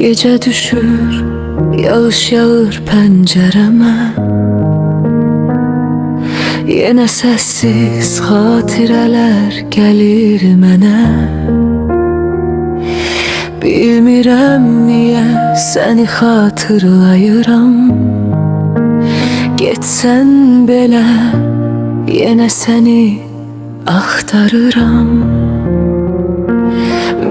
Gece düşür, yağış yağır pəncərəmə. Yenə səssiz xatirələr gəlir mənə. Bilmirəm niyə səni xatırlayıram. Getsən belə yenə səni axtarıram.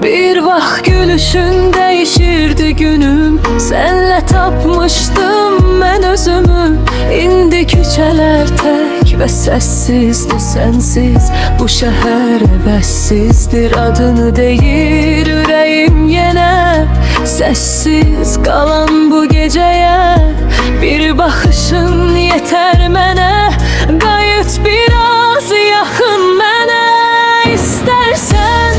Bir vaxt gülüşün değişirdi günüm, senle tapmışdım mən özümü. İndi küçələr tək və səssizdir sensiz. Bu şəhər əvəzsizdir, adını deyir ürəyim yenə. Sessiz qalan bu gecəyə bir baxışın yetər mənə. Qayıt biraz yaxın mənə. İstərsən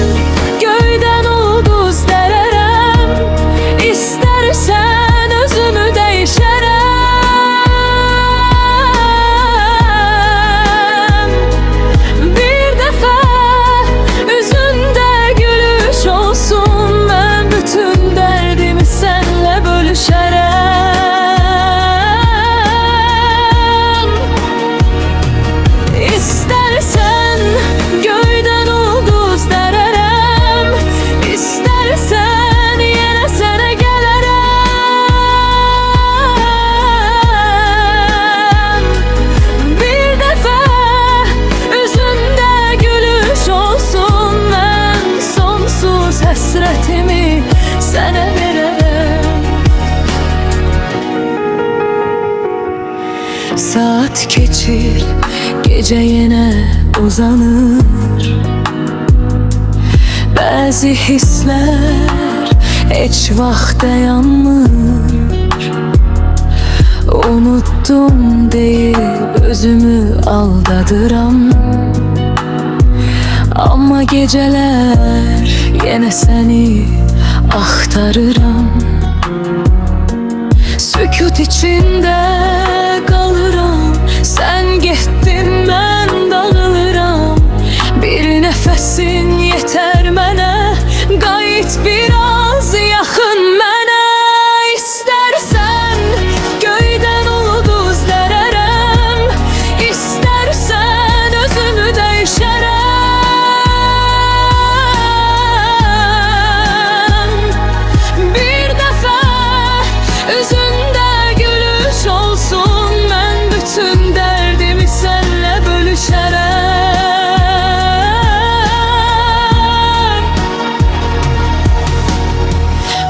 göydən ulduz dərərəm, İstərsən özümü dəyişərəm. Bir dəfə üzündə gülüş olsun, mən bütün dərdimi sənlə bölüşərəm. İstərsən göydən ulduz dərərəm, İstərsən yenə sənə gələrəm. Bir dəfə üzündə gülüş olsun, mən sonsuz həsrətimi sənə verərəm. Saat keçir, gece yenə uzanır. Bəzi hisslər heç vaxt dayanmır. Unuttum deyib özümü aldadıram. Amma gecelər yenə səni axtarıram. Sükut içində qalıram, sən getdin mən dağılıram. Bir nəfəsin yetər mənə, qayıt biraz yaxın mənə. İstərsən göydən ulduz dərərəm, İstərsən özümü dəyişərəm. Bir dəfə üzündə gülüş olsun, mən bütün dərdimi sənlə bölüşərəm.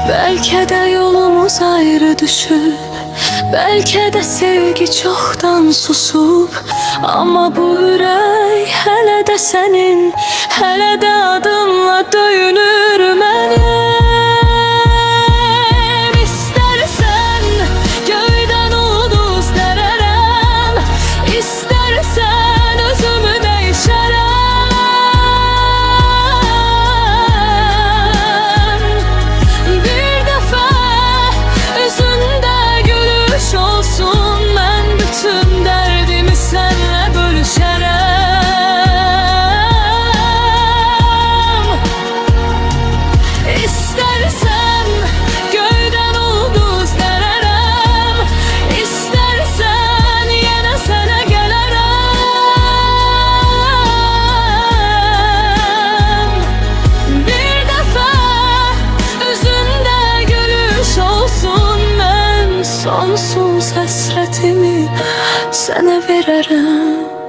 Bəlkə də yolumuz ayrı düşüb, bəlkə də sevgi çoxdan susub. Amma bu ürək hələ də sənin, hələ də adınla döyünür mənim. İstərsən göydən ulduz dərərəm, İstərsən özümü dəyişərəm. Bir dəfə üzündə gülüş olsun, mən bütün dərdimi sənlə bölüşərəm. İstərsən göydən ulduz dərərəm, İstərsən yenə sənə gələrəm. Bir dəfə üzündə gülüş olsun, mən sonsuz həsrətimi sənə verərəm.